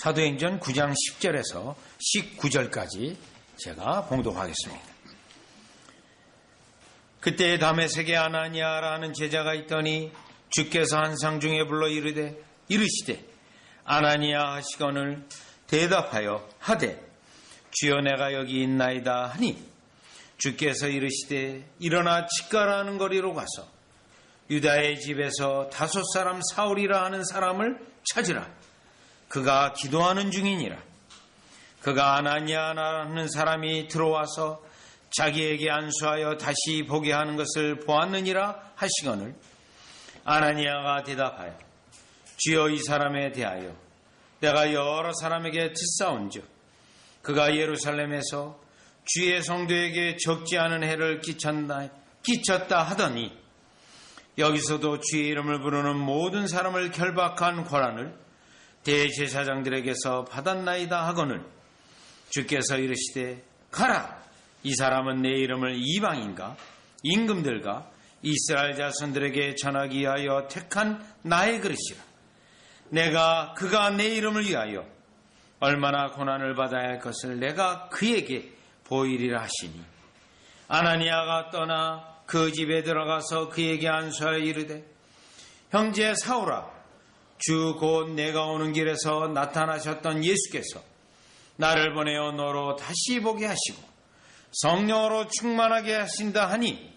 사도행전 9장 10절에서 19절까지 제가 봉독하겠습니다. 그때 다메섹에 아나니아라는 제자가 있더니 주께서 한 상 중에 불러 이르시되 아나니아 하시거늘 대답하여 하되 주여 내가 여기 있나이다 하니 주께서 이르시되 일어나 직가라는 거리로 가서 유다의 집에서 5 사울이라 하는 사람을 찾으라. 그가 기도하는 중이니라. 그가 아나니아라는 사람이 들어와서 자기에게 안수하여 다시 보게 하는 것을 보았느니라 하시거늘 아나니아가 대답하여 주여 이 사람에 대하여 내가 여러 사람에게 듣사온즉 그가 예루살렘에서 주의 성도에게 적지 않은 해를 끼쳤다 하더니 여기서도 주의 이름을 부르는 모든 사람을 결박한 권한을 대제사장들에게서 받았나이다 하거늘 주께서 이르시되 가라. 이 사람은 내 이름을 이방인과 임금들과 이스라엘 자손들에게 전하기 위하여 택한 나의 그릇이라. 내가 그가 내 이름을 위하여 얼마나 고난을 받아야 할 것을 내가 그에게 보이리라 하시니 아나니아가 떠나 그 집에 들어가서 그에게 안수하여 이르되 형제 사울아 주 곧 내가 오는 길에서 나타나셨던 예수께서 나를 보내어 너로 다시 보게 하시고 성령으로 충만하게 하신다 하니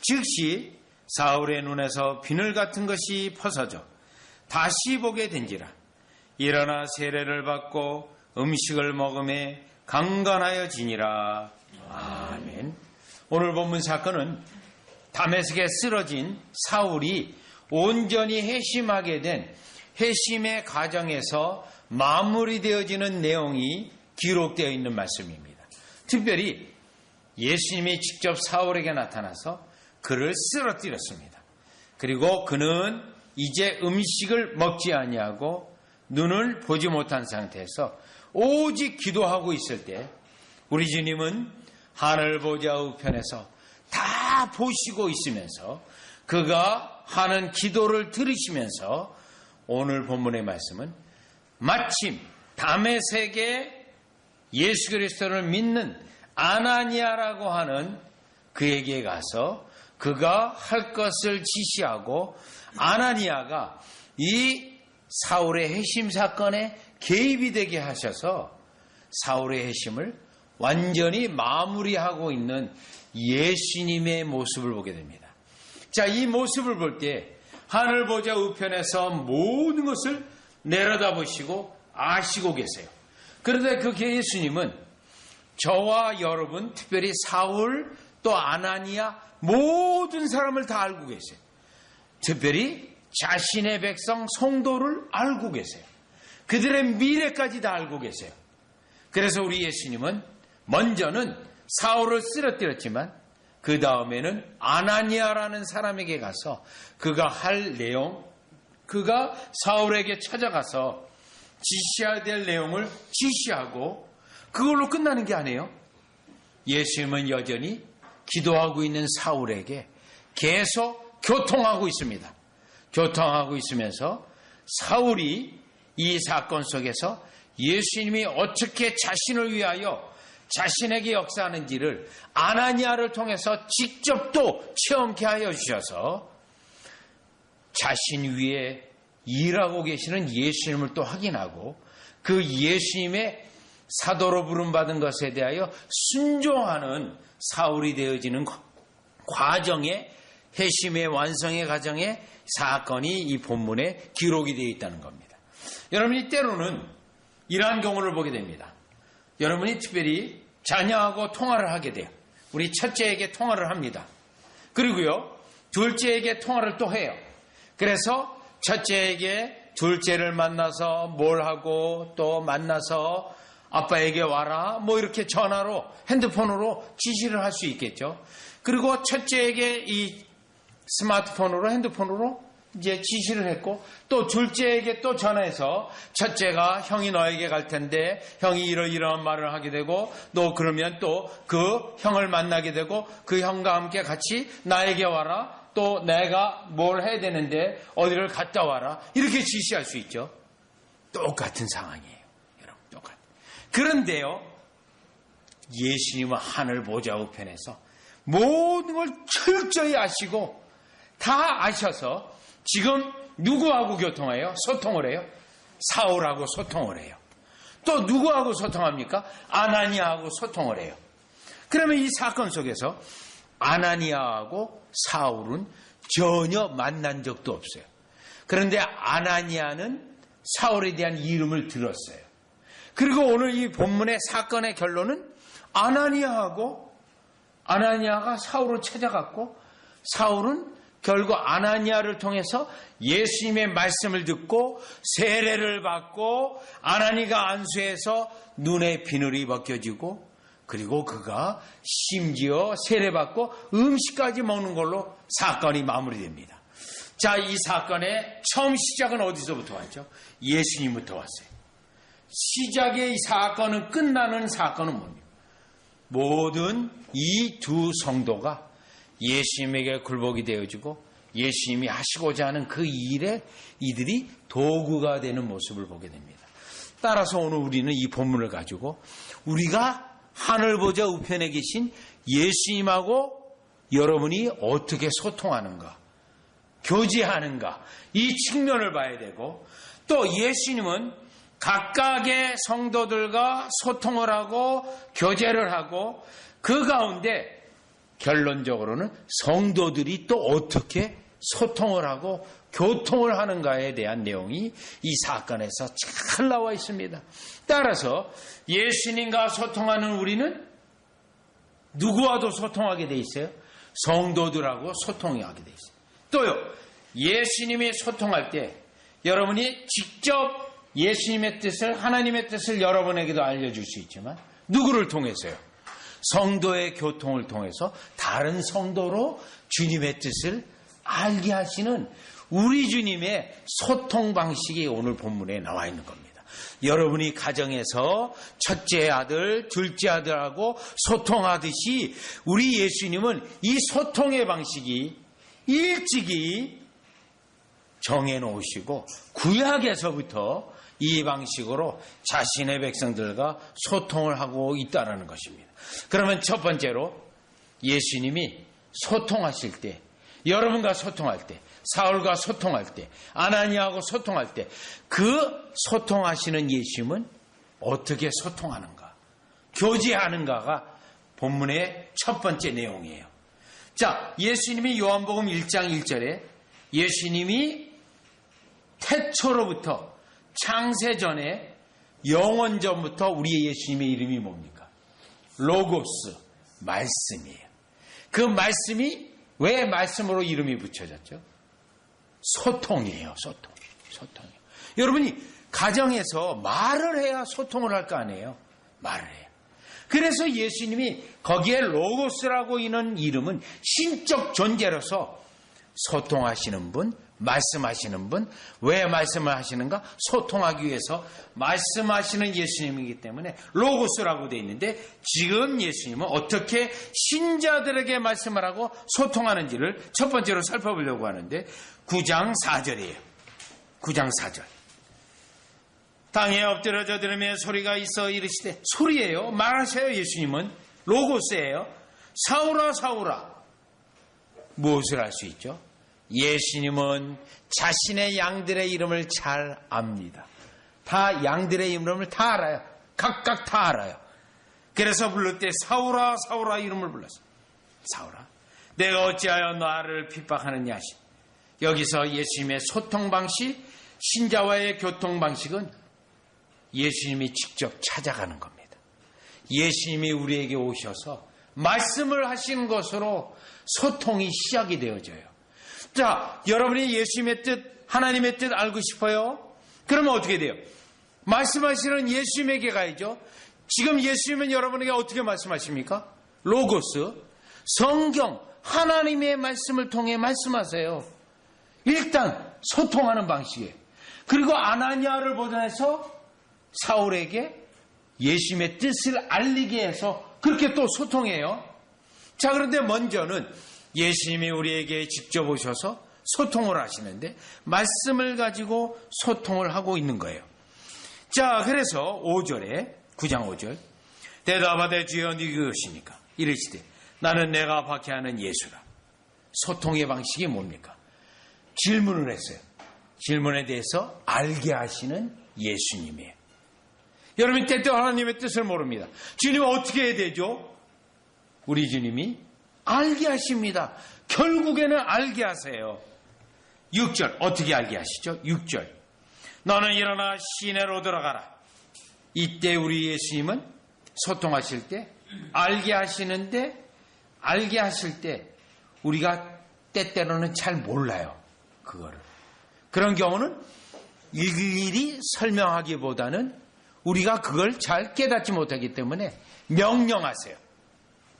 즉시 사울의 눈에서 비늘 같은 것이 벗어져 다시 보게 된지라. 일어나 세례를 받고 음식을 먹음에 강건하여지니라. 아멘. 오늘 본문 사건은 다메섹에 쓰러진 사울이 온전히 회심하게 된 회심의 과정에서 마무리되어지는 내용이 기록되어 있는 말씀입니다. 특별히 예수님이 직접 사울에게 나타나서 그를 쓰러뜨렸습니다. 그리고 그는 이제 음식을 먹지 아니하고 눈을 보지 못한 상태에서 오직 기도하고 있을 때 우리 주님은 하늘 보좌 우편에서 다 보시고 있으면서 그가 하는 기도를 들으시면서 오늘 본문의 말씀은 마침 다메섹에 예수 그리스도를 믿는 아나니아라고 하는 그에게 가서 그가 할 것을 지시하고 아나니아가 이 사울의 회심 사건에 개입이 되게 하셔서 사울의 회심을 완전히 마무리하고 있는 예수님의 모습을 보게 됩니다. 자, 이 모습을 볼 때 하늘 보좌 우편에서 모든 것을 내려다보시고 아시고 계세요. 그런데 그 예수님은 저와 여러분, 특별히 사울 또 아나니아 모든 사람을 다 알고 계세요. 특별히 자신의 백성 성도를 알고 계세요. 그들의 미래까지 다 알고 계세요. 그래서 우리 예수님은 먼저는 사울을 쓰러뜨렸지만 그 다음에는 아나니아라는 사람에게 가서 그가 할 내용, 그가 사울에게 찾아가서 지시해야 될 내용을 지시하고 그걸로 끝나는 게 아니에요. 예수님은 여전히 기도하고 있는 사울에게 계속 교통하고 있습니다. 교통하고 있으면서 사울이 이 사건 속에서 예수님이 어떻게 자신을 위하여 자신에게 역사하는지를 아나니아를 통해서 직접 또 체험케 하여 주셔서 자신 위에 일하고 계시는 예수님을 또 확인하고 그 예수님의 사도로 부름받은 것에 대하여 순종하는 사울이 되어지는 과정의 회심의 완성의 과정의 사건이 이 본문에 기록이 되어 있다는 겁니다. 여러분이 때로는 이러한 경우를 보게 됩니다. 여러분이 특별히 자녀하고 통화를 하게 돼요. 우리 첫째에게 통화를 합니다. 그리고요, 둘째에게 통화를 또 해요. 그래서 첫째에게 둘째를 만나서 뭘 하고 또 만나서 아빠에게 와라 뭐 이렇게 전화로 핸드폰으로 지시를 할 수 있겠죠. 그리고 첫째에게 이 스마트폰으로 핸드폰으로 이제 지시를 했고 또 둘째에게 또 전화해서 첫째가 형이 너에게 갈 텐데 형이 이러이러한 말을 하게 되고 너 그러면 또 그 형을 만나게 되고 그 형과 함께 같이 나에게 와라 또 내가 뭘 해야 되는데 어디를 갔다 와라 이렇게 지시할 수 있죠. 똑같은 상황이에요. 여러분, 똑같은. 그런데요, 예수님은 하늘 보좌 우편에서 모든 걸 철저히 아시고 다 아셔서 지금 누구하고 교통해요? 소통을 해요? 사울하고 소통을 해요. 또 누구하고 소통합니까? 아나니아하고 소통을 해요. 그러면 이 사건 속에서 아나니아하고 사울은 전혀 만난 적도 없어요. 그런데 아나니아는 사울에 대한 이름을 들었어요. 그리고 오늘 이 본문의 사건의 결론은 아나니아가 사울을 찾아갔고 사울은 결국 아나니아를 통해서 예수님의 말씀을 듣고 세례를 받고 아나니아가 안수해서 눈의 비늘이 벗겨지고 그리고 그가 심지어 세례받고 음식까지 먹는 걸로 사건이 마무리됩니다. 자, 이 사건의 처음 시작은 어디서부터 왔죠? 예수님부터 왔어요. 시작의 이 사건은 끝나는 사건은 뭡니까? 모든 이 두 성도가 예수님에게 굴복이 되어지고 예수님이 하시고자 하는 그 일에 이들이 도구가 되는 모습을 보게 됩니다. 따라서 오늘 우리는 이 본문을 가지고 우리가 하늘 보좌 우편에 계신 예수님하고 여러분이 어떻게 소통하는가, 교제하는가, 이 측면을 봐야 되고, 또 예수님은 각각의 성도들과 소통을 하고 교제를 하고 그 가운데 결론적으로는 성도들이 또 어떻게 소통을 하고 교통을 하는가에 대한 내용이 이 사건에서 잘 나와 있습니다. 따라서 예수님과 소통하는 우리는 누구와도 소통하게 돼 있어요? 성도들하고 소통하게 돼 있어요. 또요, 예수님이 소통할 때 여러분이 직접 예수님의 뜻을, 하나님의 뜻을 여러분에게도 알려줄 수 있지만 누구를 통해서요? 성도의 교통을 통해서 다른 성도로 주님의 뜻을 알게 하시는 우리 주님의 소통 방식이 오늘 본문에 나와 있는 겁니다. 여러분이 가정에서 첫째 아들, 둘째 아들하고 소통하듯이 우리 예수님은 이 소통의 방식이 일찍이 정해놓으시고 구약에서부터 이 방식으로 자신의 백성들과 소통을 하고 있다는 것입니다. 그러면 첫 번째로 예수님이 소통하실 때, 여러분과 소통할 때, 사울과 소통할 때, 아나니아하고 소통할 때 그 소통하시는 예수님은 어떻게 소통하는가, 교제하는가가 본문의 첫 번째 내용이에요. 자, 예수님이 요한복음 1장 1절에 예수님이 태초로부터 창세 전에 영원 전부터 우리의 예수님의 이름이 뭡니까? 로고스, 말씀이에요. 그 말씀이 왜 말씀으로 이름이 붙여졌죠? 소통이에요. 소통이에요. 여러분이 가정에서 말을 해야 소통을 할 거 아니에요? 말을 해요. 그래서 예수님이 거기에 로고스라고 있는 이름은 신적 존재로서 소통하시는 분, 말씀하시는 분, 왜 말씀을 하시는가? 소통하기 위해서 말씀하시는 예수님이기 때문에 로고스라고 되어 있는데, 지금 예수님은 어떻게 신자들에게 말씀을 하고 소통하는지를 첫 번째로 살펴보려고 하는데 9장 4절이에요. 9장 4절. 땅에 엎드려져 들으며 소리가 있어 이르시되, 소리예요. 말하세요. 예수님은 로고스예요. 사울아 사울아. 무엇을 할 수 있죠? 예수님은 자신의 양들의 이름을 잘 압니다. 다 양들의 이름을 다 알아요. 각각 다 알아요. 그래서 부를 때 사울아 사울아 이름을 불렀어요. 사울아, 내가 어찌하여 나를 핍박하느냐 하시. 여기서 예수님의 소통 방식, 신자와의 교통 방식은 예수님이 직접 찾아가는 겁니다. 예수님이 우리에게 오셔서 말씀을 하시는 것으로 소통이 시작이 되어져요. 자, 여러분이 예수님의 뜻, 하나님의 뜻 알고 싶어요? 그러면 어떻게 돼요? 말씀하시는 예수님에게 가야죠. 지금 예수님은 여러분에게 어떻게 말씀하십니까? 로고스, 성경, 하나님의 말씀을 통해 말씀하세요. 일단 소통하는 방식이에요. 그리고 아나니아를 보존해서 사울에게 예수님의 뜻을 알리게 해서 그렇게 또 소통해요. 자, 그런데 먼저는 예수님이 우리에게 직접 오셔서 소통을 하시는데 말씀을 가지고 소통을 하고 있는 거예요. 자, 그래서 5절에 9장 5절 대답하되 주여 니 그것이니까 이르시되 나는 내가 박해하는 예수라. 소통의 방식이 뭡니까? 질문을 했어요. 질문에 대해서 알게 하시는 예수님이에요. 여러분 때때로 하나님의 뜻을 모릅니다. 주님은 어떻게 해야 되죠? 우리 주님이 알게 하십니다. 결국에는 알게 하세요. 6절 어떻게 알게 하시죠? 6절 너는 일어나 시내로 들어가라. 이때 우리 예수님은 소통하실 때 알게 하시는데 알게 하실 때 우리가 때때로는 잘 몰라요. 그거를. 그런 경우는 일일이 설명하기보다는 우리가 그걸 잘 깨닫지 못하기 때문에 명령하세요.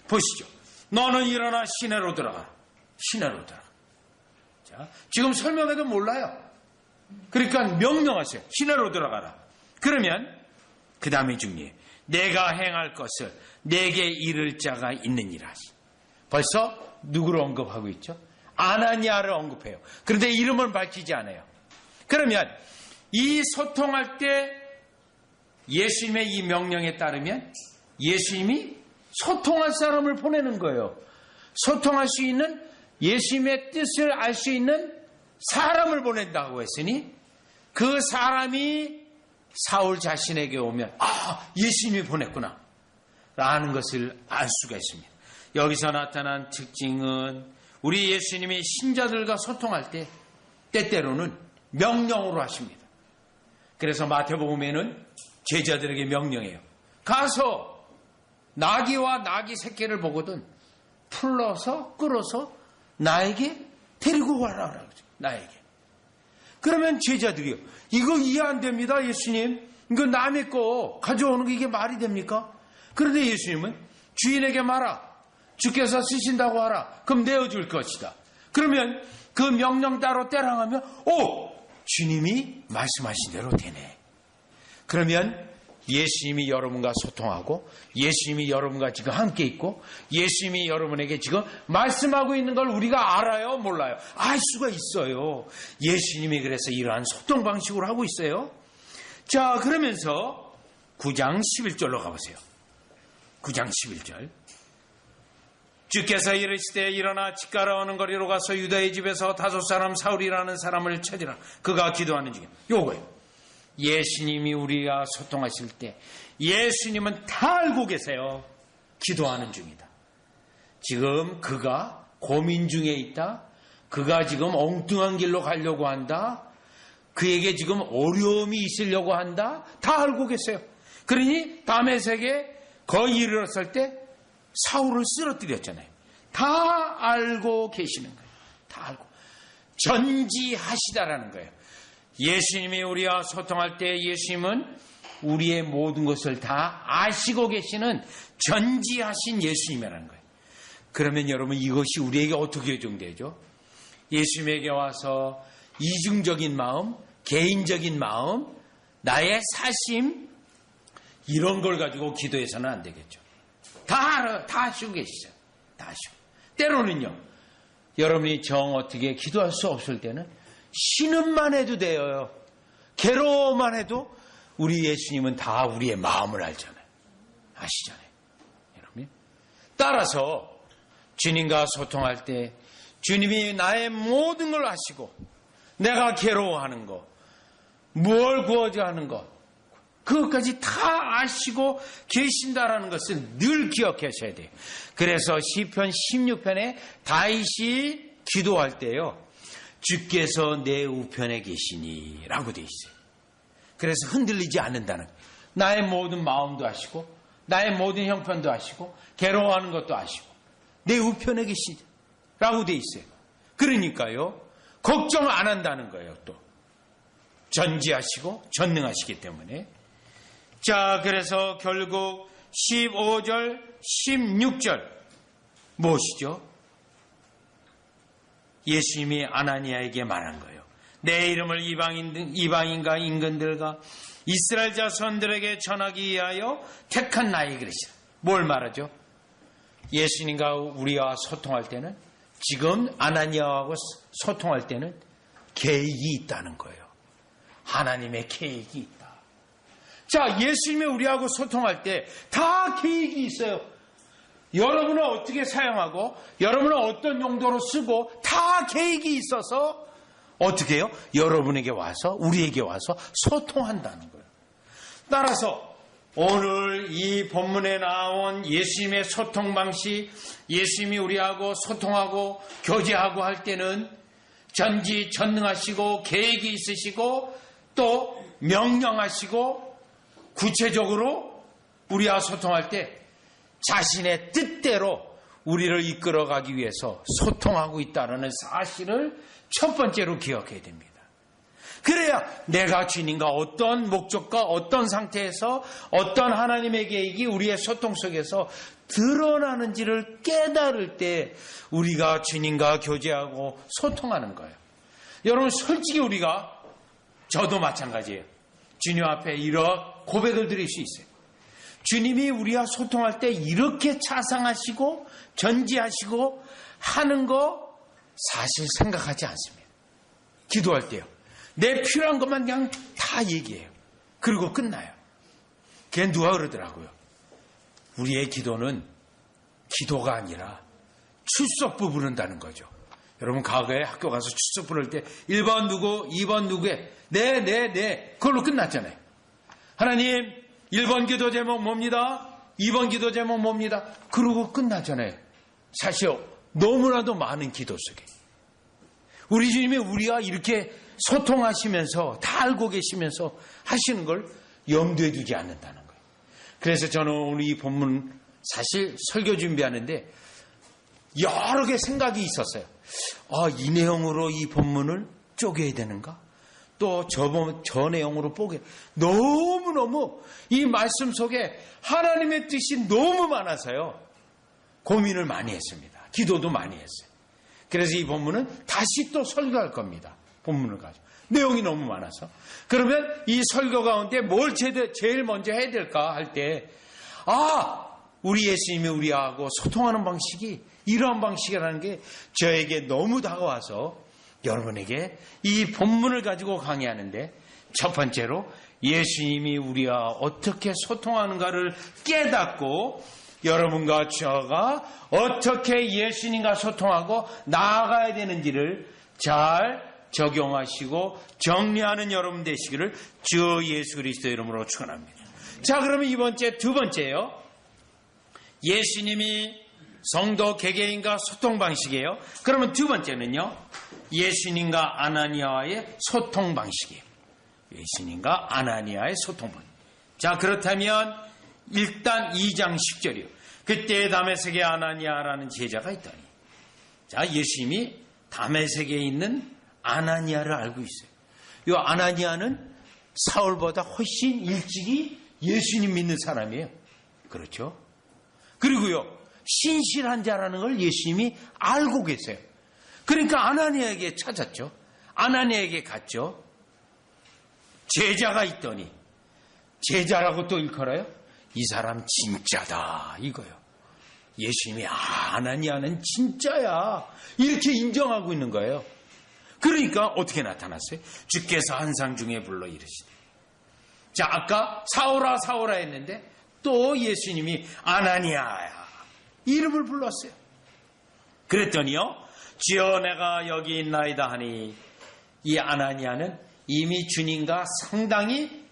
보시죠. 너는 일어나 시내로 들어가라. 시내로 들어가. 자, 지금 설명해도 몰라요. 그러니까 명령하세요. 시내로 들어가라. 그러면 그 다음에 중요해요. 내가 행할 것을 내게 이를 자가 있느니라. 벌써 누구를 언급하고 있죠? 아나니아를 언급해요. 그런데 이름을 밝히지 않아요. 그러면 이 소통할 때 예수님의 이 명령에 따르면 예수님이 소통할 사람을 보내는 거예요. 소통할 수 있는 예수님의 뜻을 알 수 있는 사람을 보낸다고 했으니 그 사람이 사울 자신에게 오면 예수님이 보냈구나 라는 것을 알 수가 있습니다. 여기서 나타난 특징은 우리 예수님이 신자들과 소통할 때 때때로는 명령으로 하십니다. 그래서 마태복음에는 제자들에게 명령해요. 가서 나귀와 나귀 새끼를 보거든 풀러서 끌어서 나에게 데리고 와라. 나에게. 그러면 제자들이요. 이거 이해 안 됩니다. 예수님. 이거 남의 거 가져오는 게 이게 말이 됩니까? 그런데 예수님은 주인에게 말아. 주께서 쓰신다고 하라. 그럼 내어줄 것이다. 그러면 그 명령 따로 때랑하면 주님이 말씀하신 대로 되네. 그러면 예수님이 여러분과 소통하고 예수님이 여러분과 지금 함께 있고 예수님이 여러분에게 지금 말씀하고 있는 걸 우리가 알아요? 몰라요? 알 수가 있어요. 예수님이 그래서 이러한 소통 방식으로 하고 있어요. 자, 그러면서 9장 11절로 가보세요. 9장 11절 주께서 이르시되 일어나 집가라 오는 거리로 가서 유다의 집에서 다섯 사람 사울이라는 사람을 찾으라. 그가 기도하는 중에 요거예요. 예수님이 우리가 소통하실 때 예수님은 다 알고 계세요. 기도하는 중이다. 지금 그가 고민 중에 있다. 그가 지금 엉뚱한 길로 가려고 한다. 그에게 지금 어려움이 있으려고 한다. 다 알고 계세요. 그러니 다메섹에 거의 이르렀을 때 사울을 쓰러뜨렸잖아요. 다 알고 계시는 거예요. 다 알고. 전지하시다라는 거예요. 예수님이 우리와 소통할 때 예수님은 우리의 모든 것을 다 아시고 계시는 전지하신 예수님이라는 거예요. 그러면 여러분 이것이 우리에게 어떻게 적용되죠? 예수님에게 와서 이중적인 마음, 개인적인 마음, 나의 사심 이런 걸 가지고 기도해서는 안 되겠죠. 다 알아요. 다 아시고 계시죠. 다 아시고. 때로는요. 여러분이 정 어떻게 기도할 수 없을 때는 신음만 해도 돼요. 괴로워만 해도 우리 예수님은 다 우리의 마음을 알잖아요. 아시잖아요. 여러분. 따라서 주님과 소통할 때 주님이 나의 모든 걸 아시고 내가 괴로워하는 거, 뭘 구하자 하는 거 그것까지 다 아시고 계신다라는 것을 늘 기억하셔야 돼요. 그래서 시편 16편에 다윗이 기도할 때요. 주께서 내 우편에 계시니 라고 되어 있어요. 그래서 흔들리지 않는다는 거예요. 나의 모든 마음도 아시고 나의 모든 형편도 아시고 괴로워하는 것도 아시고 내 우편에 계시니 라고 되어 있어요. 그러니까요. 걱정 안 한다는 거예요. 또 전지하시고 전능하시기 때문에. 자, 그래서 결국 15절 16절 무엇이죠? 예수님이 아나니아에게 말한 거예요. 내 이름을 이방인과 인근들과 이스라엘 자손들에게 전하기 위하여 택한 나의 그릇이라. 뭘 말하죠? 예수님과 우리와 소통할 때는 지금 아나니아하고 소통할 때는 계획이 있다는 거예요. 하나님의 계획이 있다. 자, 예수님이 우리하고 소통할 때 다 계획이 있어요. 여러분은 어떻게 사용하고 여러분은 어떤 용도로 쓰고 다 계획이 있어서 어떻게 해요? 여러분에게 와서 우리에게 와서 소통한다는 거예요. 따라서 오늘 이 본문에 나온 예수님의 소통 방식, 예수님이 우리하고 소통하고 교제하고 할 때는 전지전능하시고 계획이 있으시고 또 명령하시고 구체적으로 우리와 소통할 때 자신의 뜻대로 우리를 이끌어가기 위해서 소통하고 있다는 사실을 첫 번째로 기억해야 됩니다. 그래야 내가 주님과 어떤 목적과 어떤 상태에서 어떤 하나님의 계획이 우리의 소통 속에서 드러나는지를 깨달을 때 우리가 주님과 교제하고 소통하는 거예요. 여러분, 솔직히 저도 마찬가지예요. 주님 앞에 이런 고백을 드릴 수 있어요. 주님이 우리와 소통할 때 이렇게 자상하시고 전지하시고 하는 거 사실 생각하지 않습니다. 기도할 때요. 내 필요한 것만 그냥 다 얘기해요. 그리고 끝나요. 걔 누가 그러더라고요. 우리의 기도는 기도가 아니라 출석부 부른다는 거죠. 여러분, 과거에 학교 가서 출석 부를 때 1번 누구, 2번 누구에 네 그걸로 끝났잖아요. 하나님 1번 기도 제목 뭡니다. 2번 기도 제목 뭡니다. 그러고 끝나잖아요. 사실 너무나도 많은 기도 속에 우리 주님이 우리와 이렇게 소통하시면서 다 알고 계시면서 하시는 걸 염두에 두지 않는다는 거예요. 그래서 저는 오늘 이 본문 사실 설교 준비하는데 여러 개 생각이 있었어요. 이 내용으로 이 본문을 쪼개야 되는가? 또 저 내용으로 뽀개. 너무너무 이 말씀 속에 하나님의 뜻이 너무 많아서요. 고민을 많이 했습니다. 기도도 많이 했어요. 그래서 이 본문은 다시 또 설교할 겁니다. 본문을 가지고. 내용이 너무 많아서. 그러면 이 설교 가운데 뭘 제일 먼저 해야 될까 할 때, 우리 예수님이 우리하고 소통하는 방식이 이러한 방식이라는 게 저에게 너무 다가와서 여러분에게 이 본문을 가지고 강의하는데 첫 번째로 예수님이 우리와 어떻게 소통하는가를 깨닫고 여러분과 저가 어떻게 예수님과 소통하고 나아가야 되는지를 잘 적용하시고 정리하는 여러분 되시기를 주 예수 그리스도 이름으로 축원합니다. 자, 그러면 두 번째요. 예수님이 성도 개개인과 소통 방식이에요. 그러면 두 번째는요. 예수님과 아나니아와의 소통 방식이에요. 예수님과 아나니아의 소통 방식. 자, 그렇다면 일단 2장 10절이요. 그때 다메섹에 아나니아라는 제자가 있더니. 자, 예수님이 다메섹에 있는 아나니아를 알고 있어요. 이 아나니아는 사울보다 훨씬 일찍이 예수님 믿는 사람이에요. 그렇죠? 그리고요, 신실한 자라는 걸 예수님이 알고 계세요. 그러니까 아나니아에게 찾았죠. 아나니아에게 갔죠. 제자가 있더니, 제자라고 또 일컬어요? 이 사람 진짜다 이거요. 예수님이 아나니아는 진짜야 이렇게 인정하고 있는 거예요. 그러니까 어떻게 나타났어요? 주께서 한상 중에 불러 이르시되. 자, 아까 사울아 사울아 했는데 또 예수님이 아나니아야 이름을 불렀어요. 그랬더니요, 주여 내가 여기 있나이다 하니 이 아나니아는 이미 주님과 상당히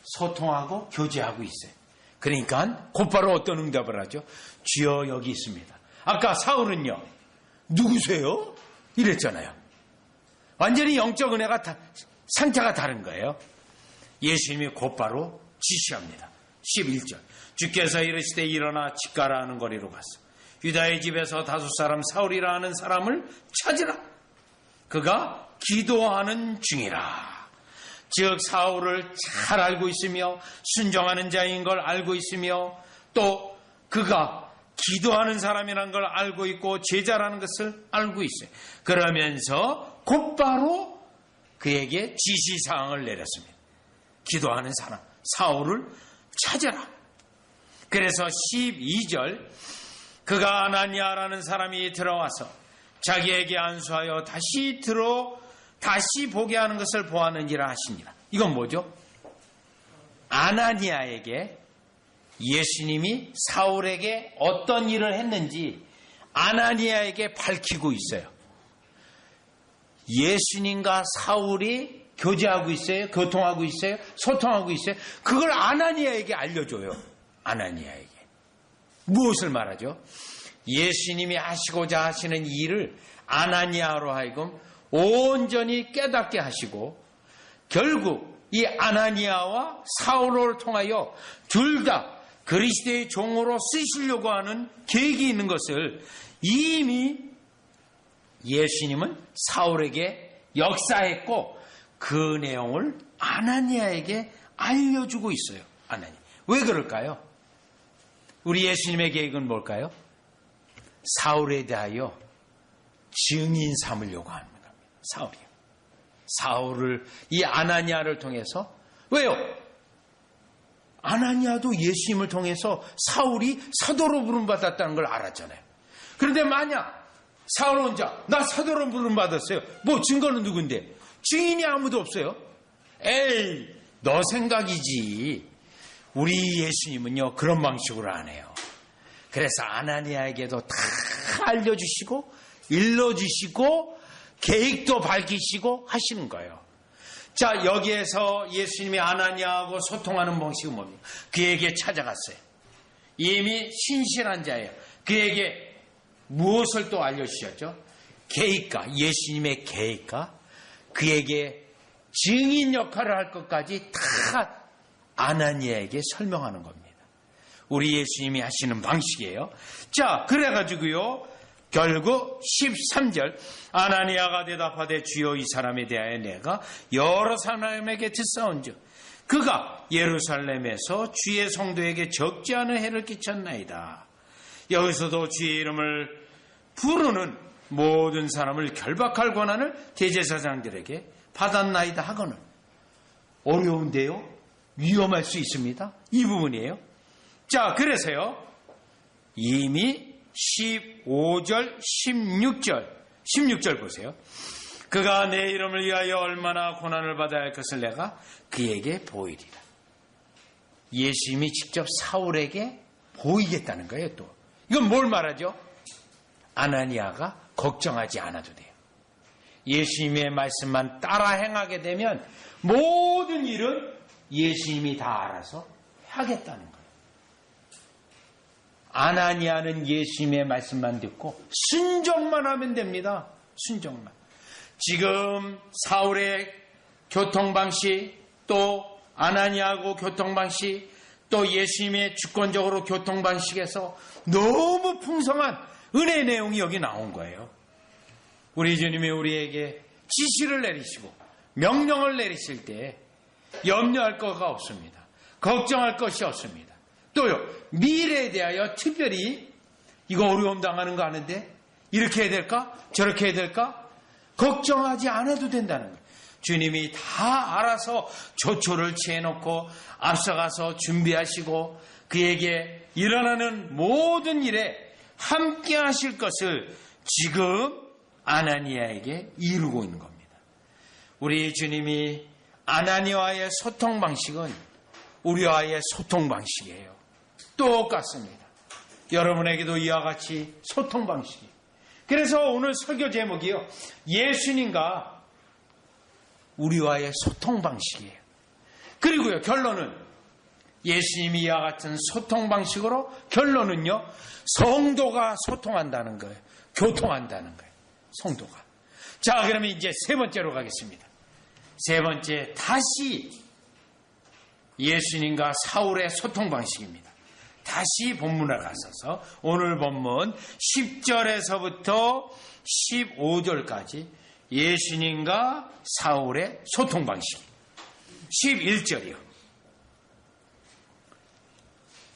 소통하고 교제하고 있어요. 그러니까 곧바로 어떤 응답을 하죠? 주여 여기 있습니다. 아까 사울은요, 누구세요? 이랬잖아요. 완전히 영적 은혜가 상태가 다른 거예요. 예수님이 곧바로 지시합니다. 11절. 주께서 이르시되 일어나 집 가라 하는 거리로 갔어. 유다의 집에서 다섯 사람 사울이라 하는 사람을 찾으라. 그가 기도하는 중이라. 즉 사울을 잘 알고 있으며 순종하는 자인 걸 알고 있으며 또 그가 기도하는 사람이라는 걸 알고 있고 제자라는 것을 알고 있어요. 그러면서 곧바로 그에게 지시사항을 내렸습니다. 기도하는 사람 사울을 찾아라. 그래서 12절 그가 아나니아라는 사람이 들어와서 자기에게 안수하여 다시 보게 하는 것을 보았느니라 하시니라. 이건 뭐죠? 아나니아에게 예수님이 사울에게 어떤 일을 했는지 아나니아에게 밝히고 있어요. 예수님과 사울이 교제하고 있어요? 교통하고 있어요? 소통하고 있어요? 그걸 아나니아에게 알려줘요. 아나니아에게. 무엇을 말하죠? 예수님이 하시고자 하시는 일을 아나니아로 하여금 온전히 깨닫게 하시고 결국 이 아나니아와 사울을 통하여 둘 다 그리스도의 종으로 쓰시려고 하는 계획이 있는 것을 이미 예수님은 사울에게 역사했고 그 내용을 아나니아에게 알려주고 있어요. 아나니아. 왜 그럴까요? 우리 예수님의 계획은 뭘까요? 사울에 대하여 증인 삼으려고 하는 겁니다. 사울이요. 사울을 이 아나니아를 통해서 왜요? 아나니아도 예수님을 통해서 사울이 사도로 부름받았다는 걸 알았잖아요. 그런데 만약 사울 혼자 나 사도로 부름받았어요. 뭐 증거는 누군데? 증인이 아무도 없어요. 에이 너 생각이지. 우리 예수님은요 그런 방식으로 안 해요. 그래서 아나니아에게도 다 알려주시고 일러주시고 계획도 밝히시고 하시는 거예요. 자, 여기에서 예수님이 아나니아하고 소통하는 방식은 뭡니까? 그에게 찾아갔어요. 이미 신실한 자예요. 그에게 무엇을 또 알려주셨죠? 계획과, 예수님의 계획과 그에게 증인 역할을 할 것까지 다 아나니아에게 설명하는 겁니다. 우리 예수님이 하시는 방식이에요. 자, 그래가지고요. 결국 13절 아나니아가 대답하되 주여 이 사람에 대하여 내가 여러 사람에게 듣사온즉 그가 예루살렘에서 주의 성도에게 적지 않은 해를 끼쳤나이다. 여기서도 주의 이름을 부르는 모든 사람을 결박할 권한을 대제사장들에게 받았나이다 하거늘. 어려운데요. 위험할 수 있습니다. 이 부분이에요. 자, 그래서요. 이미 15절, 16절 보세요. 그가 내 이름을 위하여 얼마나 고난을 받아야 할 것을 내가 그에게 보이리라. 예수님이 직접 사울에게 보이겠다는 거예요. 또 이건 뭘 말하죠? 아나니아가 걱정하지 않아도 돼요. 예수님의 말씀만 따라 행하게 되면 모든 일은 예수님이 다 알아서 하겠다는 거예요. 아나니아는 예수님의 말씀만 듣고 순종만 하면 됩니다. 순종만. 지금 사울의 교통방식, 또 아나니아하고 교통방식, 또 예수님의 주권적으로 교통방식에서 너무 풍성한 은혜의 내용이 여기 나온 거예요. 우리 주님이 우리에게 지시를 내리시고 명령을 내리실 때 염려할 것가 없습니다. 걱정할 것이 없습니다. 또요, 미래에 대하여 특별히 이거 어려움 당하는 거 아는데 이렇게 해야 될까? 저렇게 해야 될까? 걱정하지 않아도 된다는 거예요. 주님이 다 알아서 조초를 취해놓고 앞서가서 준비하시고 그에게 일어나는 모든 일에 함께 하실 것을 지금 아나니아에게 이루고 있는 겁니다. 우리 주님이 아나니아와의 소통 방식은 우리와의 소통 방식이에요. 똑같습니다. 여러분에게도 이와 같이 소통 방식이에요. 그래서 오늘 설교 제목이요. 예수님과 우리와의 소통 방식이에요. 그리고요, 결론은 예수님이 이와 같은 소통 방식으로 결론은요, 성도가 소통한다는 거예요. 교통한다는 거예요. 성도가. 자, 그러면 이제 세 번째로 가겠습니다. 세 번째, 다시 예수님과 사울의 소통 방식입니다. 다시 본문에 가셔서 오늘 본문 10절에서부터 15절까지 예수님과 사울의 소통 방식. 11절이요.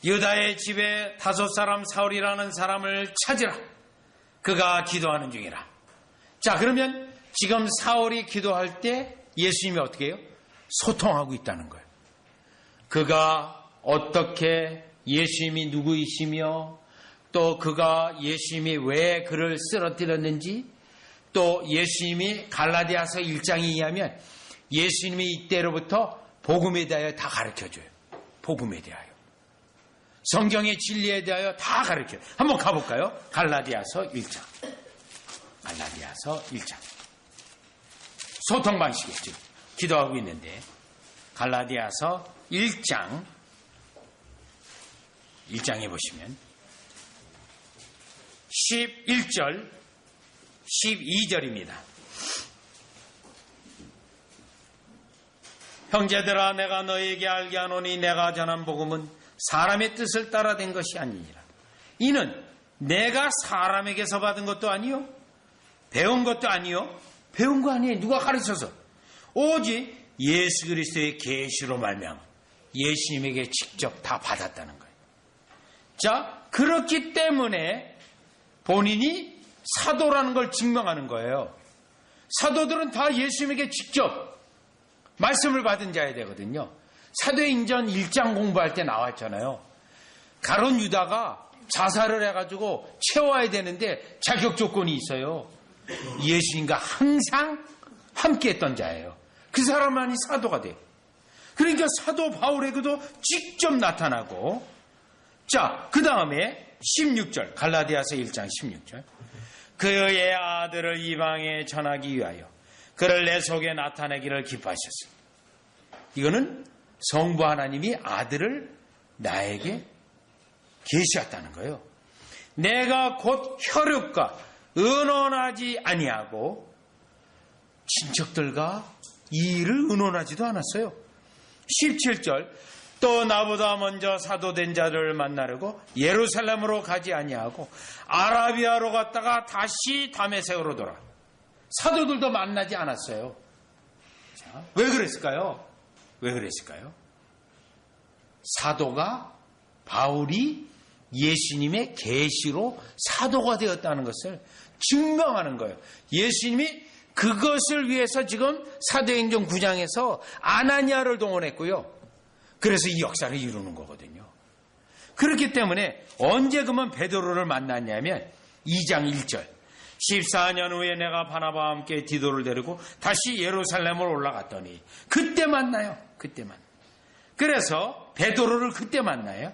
유다의 집에 다섯 사람 사울이라는 사람을 찾으라. 그가 기도하는 중이라. 자, 그러면 지금 사울이 기도할 때 예수님이 어떻게 해요? 소통하고 있다는 거예요. 그가 어떻게 예수님이 누구이시며 또 그가 예수님이 왜 그를 쓰러뜨렸는지 또 예수님이 갈라디아서 1장에 의하면 예수님이 이때로부터 복음에 대하여 다 가르쳐줘요. 복음에 대하여, 성경의 진리에 대하여 다 가르쳐요. 한번 가볼까요? 갈라디아서 1장. 갈라디아서 1장. 소통 방식이죠. 기도하고 있는데 갈라디아서 1장에 보시면 11절 12절입니다. 형제들아, 내가 너희에게 알게 하노니 내가 전한 복음은 사람의 뜻을 따라 된 것이 아니니라. 이는 내가 사람에게서 받은 것도 아니요, 배운 것도 아니요. 배운 거 아니에요. 누가 가르쳐서. 오직 예수 그리스도의 계시로 말미암아 예수님에게 직접 다 받았다는 거예요. 자, 그렇기 때문에 본인이 사도라는 걸 증명하는 거예요. 사도들은 다 예수님에게 직접 말씀을 받은 자야 되거든요. 사도행전 1장 공부할 때 나왔잖아요. 가룟 유다가 자살을 해가지고 채워야 되는데 자격 조건이 있어요. 예수님과 항상 함께했던 자예요. 그 사람만이 사도가 돼요. 그러니까 사도 바울에게도 직접 나타나고, 자, 그 다음에 16절, 갈라디아서 1장 16절. 그의 아들을 이방에 전하기 위하여 그를 내 속에 나타내기를 기뻐하셨어요. 이거는 성부 하나님이 아들을 나에게 계시했다는 거예요. 내가 곧 혈육과 의논하지 아니하고 친척들과 이 일을 의논하지도 않았어요. 17절, 또 나보다 먼저 사도된 자를 만나려고 예루살렘으로 가지 아니하고 아라비아로 갔다가 다시 다메섹으로 돌아. 사도들도 만나지 않았어요. 자, 왜 그랬을까요? 왜 그랬을까요? 사도가, 바울이 예수님의 계시로 사도가 되었다는 것을 증명하는 거예요. 예수님이 그것을 위해서 지금 사도행전 9장에서 아나니아를 동원했고요. 그래서 이 역사를 이루는 거거든요. 그렇기 때문에 언제 그러면 베드로를 만났냐면 2장 1절. 14년 후에 내가 바나바와 함께 디도를 데리고 다시 예루살렘으로 올라갔더니 그때 만나요. 그때 만나요. 그래서 베드로를 그때 만나요.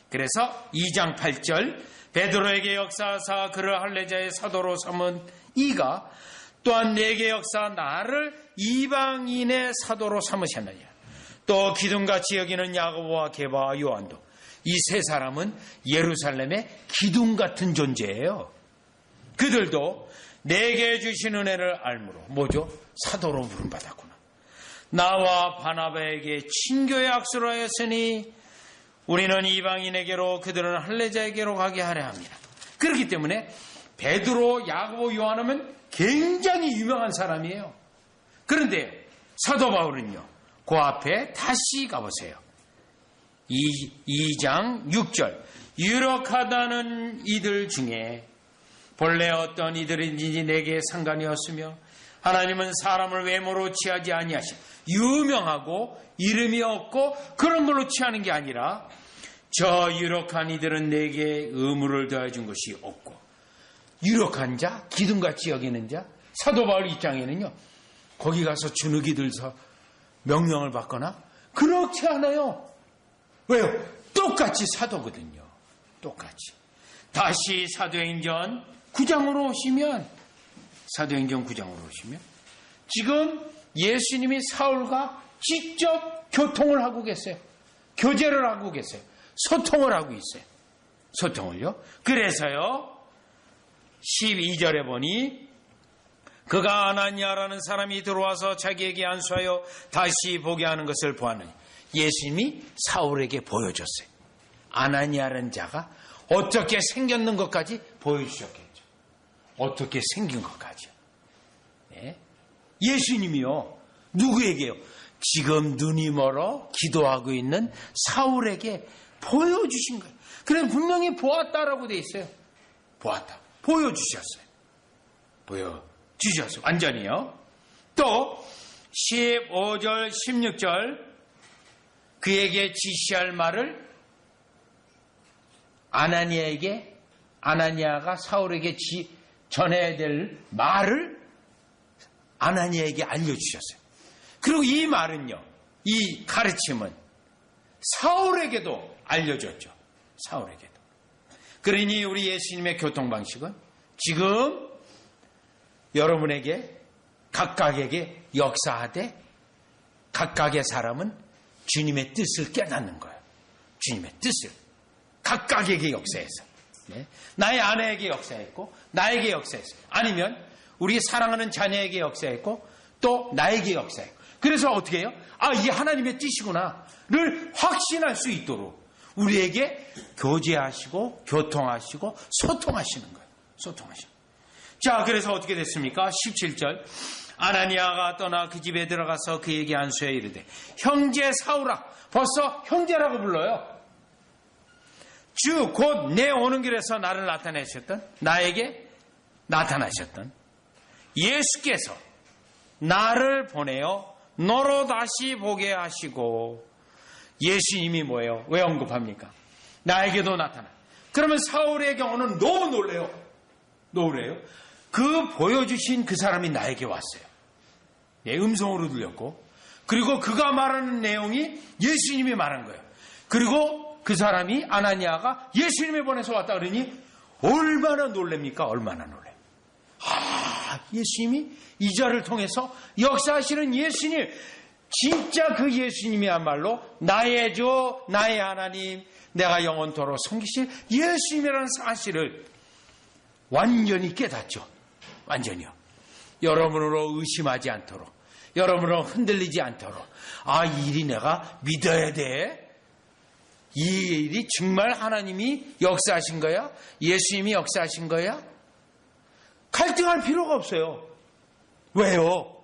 그래서 2장 8절, 베드로에게 역사하사 그를 할례자의 사도로 삼은 이가 또한 내게 역사 나를 이방인의 사도로 삼으셨느냐. 또 기둥같이 여기는 야고보와 게바와 요한도, 이 세 사람은 예루살렘의 기둥 같은 존재예요. 그들도 내게 주신 은혜를 알므로 뭐죠? 사도로 부름받았구나. 나와 바나바에게 친교의 악수를 하였으니 우리는 이방인에게로 그들은 할례자에게로 가게 하려 합니다. 그렇기 때문에 베드로, 야고보, 요한은 굉장히 유명한 사람이에요. 그런데 사도 바울은요, 그 앞에 다시 가보세요. 2장 6절. 유력하다는 이들 중에 본래 어떤 이들인지 내게 상관이 없으며 하나님은 사람을 외모로 취하지 아니하시고, 유명하고 이름이 없고 그런 걸로 취하는 게 아니라 저 유력한 이들은 내게 의무를 더해 준 것이 없고, 유력한 자, 기둥같이 여기는 자, 사도 바울 입장에는요, 거기 가서 주눅이 들서 명령을 받거나 그렇지 않아요. 왜요? 똑같이 사도거든요. 똑같이. 다시 사도행전 9장으로 오시면, 사도행전 9장으로 오시면 지금 예수님이 사울과 직접 교통을 하고 계세요. 교제를 하고 계세요. 소통을 하고 있어요. 소통을요. 그래서요, 12절에 보니 그가 아나니아라는 사람이 들어와서 자기에게 안수하여 다시 보게 하는 것을 보았느니, 예수님이 사울에게 보여줬어요. 아나니아라는 자가 어떻게 생겼는 것까지 보여주셨겠죠. 어떻게 생긴 것까지요. 네. 예수님이요, 누구에게요? 지금 눈이 멀어 기도하고 있는 사울에게 보여주신 거예요. 그래서 분명히 보았다라고 돼 있어요. 보았다. 보여주셨어요. 보여주셨어요. 완전히요. 또 15절 16절, 그에게 지시할 말을 아나니아가 사울에게 전해야 될 말을 아나니아에게 알려주셨어요. 그리고 이 말은요, 이 가르침은 사울에게도 알려줬죠. 사울에게도. 그러니 우리 예수님의 교통 방식은 지금 여러분에게 각각에게 역사하되 각각의 사람은 주님의 뜻을 깨닫는 거예요. 주님의 뜻을 각각에게 역사해서 나의 아내에게 역사했고 나에게 역사했어요. 아니면 우리 사랑하는 자녀에게 역사했고 또 나에게 역사했고 그래서 어떻게 해요? 이게 하나님의 뜻이구나를 확신할 수 있도록 우리에게 교제하시고 교통하시고 소통하시는 거예요. 소통하시는 거예요. 자, 그래서 어떻게 됐습니까? 17절 아나니아가 떠나 그 집에 들어가서 그에게 안수해 이르되 형제 사울아. 벌써 형제라고 불러요. 주 곧 내 오는 길에서 나를 나타내셨던 나에게 나타나셨던 예수께서 나를 보내어 너로 다시 보게 하시고 예수님이 뭐예요? 왜 언급합니까? 나에게도 나타나. 그러면 사울의 경우는 너무 놀래요. 그 보여주신 그 사람이 나에게 왔어요. 음성으로 들렸고 그리고 그가 말하는 내용이 예수님이 말한 거예요. 그리고 그 사람이 아나니아가 예수님이 보내서 왔다 그러니 얼마나 놀랍니까? 얼마나 놀래요. 예수님이 이 자를 통해서 역사하시는 예수님, 진짜 그 예수님이야말로 나의 주, 나의 하나님, 내가 영원토록 섬기실 예수님이라는 사실을 완전히 깨닫죠. 완전히요. 여러분으로 의심하지 않도록, 여러분으로 흔들리지 않도록, 이 일이 내가 믿어야 돼. 이 일이 정말 하나님이 역사하신 거야? 예수님이 역사하신 거야? 갈등할 필요가 없어요. 왜요?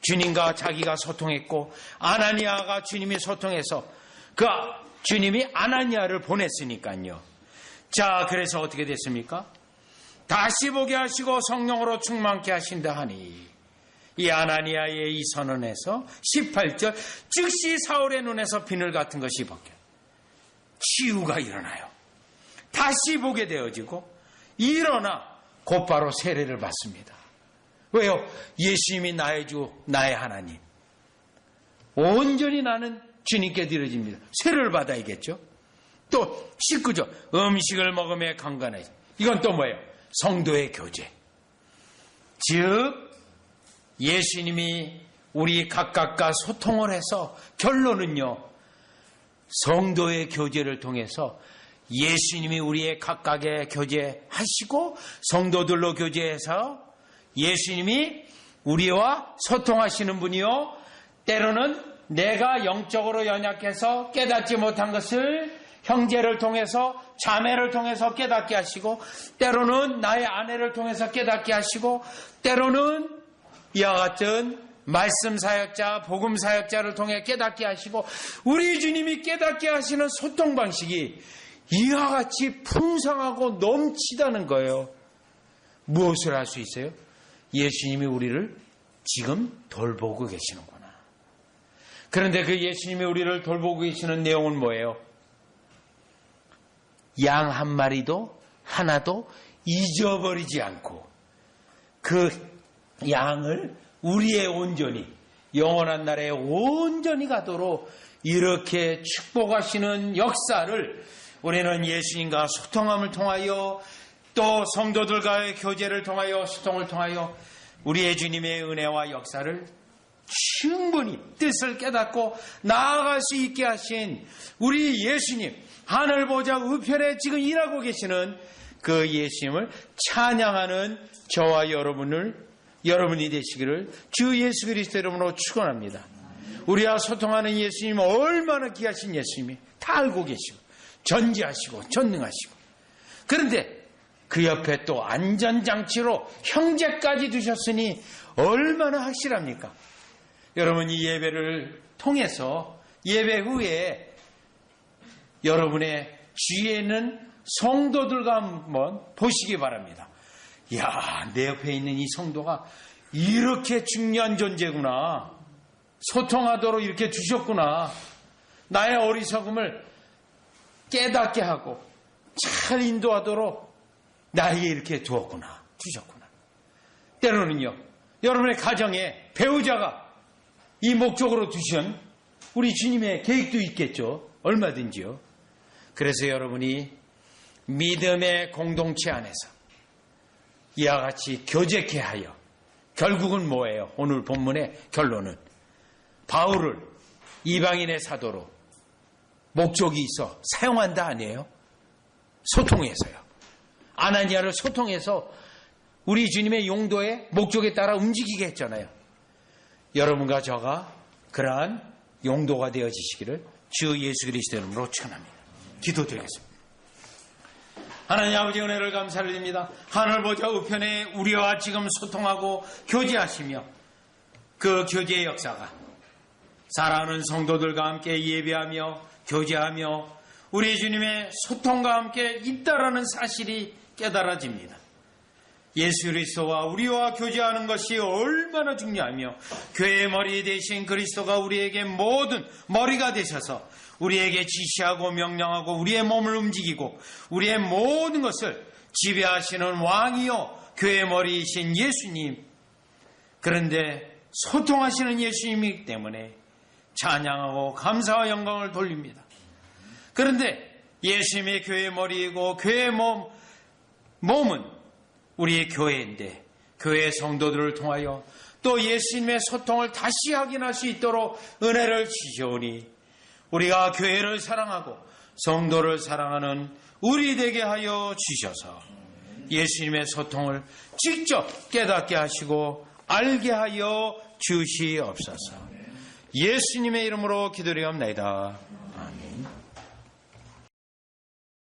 주님과 자기가 소통했고 아나니아가 주님이 소통해서 그 주님이 아나니아를 보냈으니까요. 자, 그래서 어떻게 됐습니까? 다시 보게 하시고 성령으로 충만케 하신다 하니 이 아나니아의 이 선언에서 18절 즉시 사울의 눈에서 비늘 같은 것이 벗겨 치유가 일어나요. 다시 보게 되어지고 일어나 곧바로 세례를 받습니다. 왜요? 예수님이 나의 주, 나의 하나님. 온전히 나는 주님께 드려집니다. 세례를 받아야겠죠. 또 19절 음식을 먹으며 강간해. 이건 또 뭐예요? 성도의 교제. 즉 예수님이 우리 각각과 소통을 해서 결론은요. 성도의 교제를 통해서 예수님이 우리의 각각의 교제하시고 성도들로 교제해서 예수님이 우리와 소통하시는 분이요. 때로는 내가 영적으로 연약해서 깨닫지 못한 것을 형제를 통해서 자매를 통해서 깨닫게 하시고 때로는 나의 아내를 통해서 깨닫게 하시고 때로는 이와 같은 말씀 사역자, 복음 사역자를 통해 깨닫게 하시고 우리 주님이 깨닫게 하시는 소통 방식이 이와 같이 풍성하고 넘치다는 거예요. 무엇을 할 수 있어요? 예수님이 우리를 지금 돌보고 계시는구나. 그런데 그 예수님이 우리를 돌보고 계시는 내용은 뭐예요? 양 한 마리도 하나도 잊어버리지 않고 그 양을 우리의 온전히 영원한 나라에 온전히 가도록 이렇게 축복하시는 역사를 우리는 예수님과 소통함을 통하여 또 성도들과의 교제를 통하여 소통을 통하여 우리의 주님의 은혜와 역사를 충분히 뜻을 깨닫고 나아갈 수 있게 하신 우리 예수님 하늘 보좌 우편에 지금 일하고 계시는 그 예수님을 찬양하는 저와 여러분이 되시기를 주 예수 그리스도 이름으로 축원합니다. 우리와 소통하는 예수님 얼마나 귀하신 예수님이 다 알고 계시고 전지하시고 전능하시고 그런데 그 옆에 또 안전장치로 형제까지 두셨으니 얼마나 확실합니까? 여러분 이 예배를 통해서 예배 후에 여러분의 주위에 있는 성도들과 한번 보시기 바랍니다. 이야, 내 옆에 있는 이 성도가 이렇게 중요한 존재구나. 소통하도록 이렇게 두셨구나. 나의 어리석음을 깨닫게 하고 잘 인도하도록 나에게 이렇게 두었구나. 주셨구나. 때로는요, 여러분의 가정에 배우자가 이 목적으로 두신 우리 주님의 계획도 있겠죠. 얼마든지요. 그래서 여러분이 믿음의 공동체 안에서 이와 같이 교제케 하여, 결국은 뭐예요? 오늘 본문의 결론은 바울을 이방인의 사도로 목적이 있어 사용한다 아니에요? 소통해서요. 아나니아를 소통해서 우리 주님의 용도의 목적에 따라 움직이게 했잖아요. 여러분과 저가 그러한 용도가 되어지시기를 주 예수 그리스도의 이름으로 축원합니다. 기도드리겠습니다. 하나님 아버지, 은혜를 감사드립니다. 하늘 보좌 우편에 우리와 지금 소통하고 교제하시며 그 교제의 역사가 사랑하는 성도들과 함께 예배하며 교제하며 우리 주님의 소통과 함께 있다라는 사실이 깨달아집니다. 예수 그리스도와 우리와 교제하는 것이 얼마나 중요하며 교회의 머리 되신 그리스도가 우리에게 모든 머리가 되셔서 우리에게 지시하고 명령하고 우리의 몸을 움직이고 우리의 모든 것을 지배하시는 왕이요 교회의 머리이신 예수님, 그런데 소통하시는 예수님이기 때문에 찬양하고 감사와 영광을 돌립니다. 그런데 예수님의 교회의 머리이고 교회의 몸은 우리의 교회인데 교회 성도들을 통하여 또 예수님의 소통을 다시 확인할 수 있도록 은혜를 주시오니 우리가 교회를 사랑하고 성도를 사랑하는 우리 되게 하여 주셔서 예수님의 소통을 직접 깨닫게 하시고 알게 하여 주시옵소서. 예수님의 이름으로 기도드리옵나이다.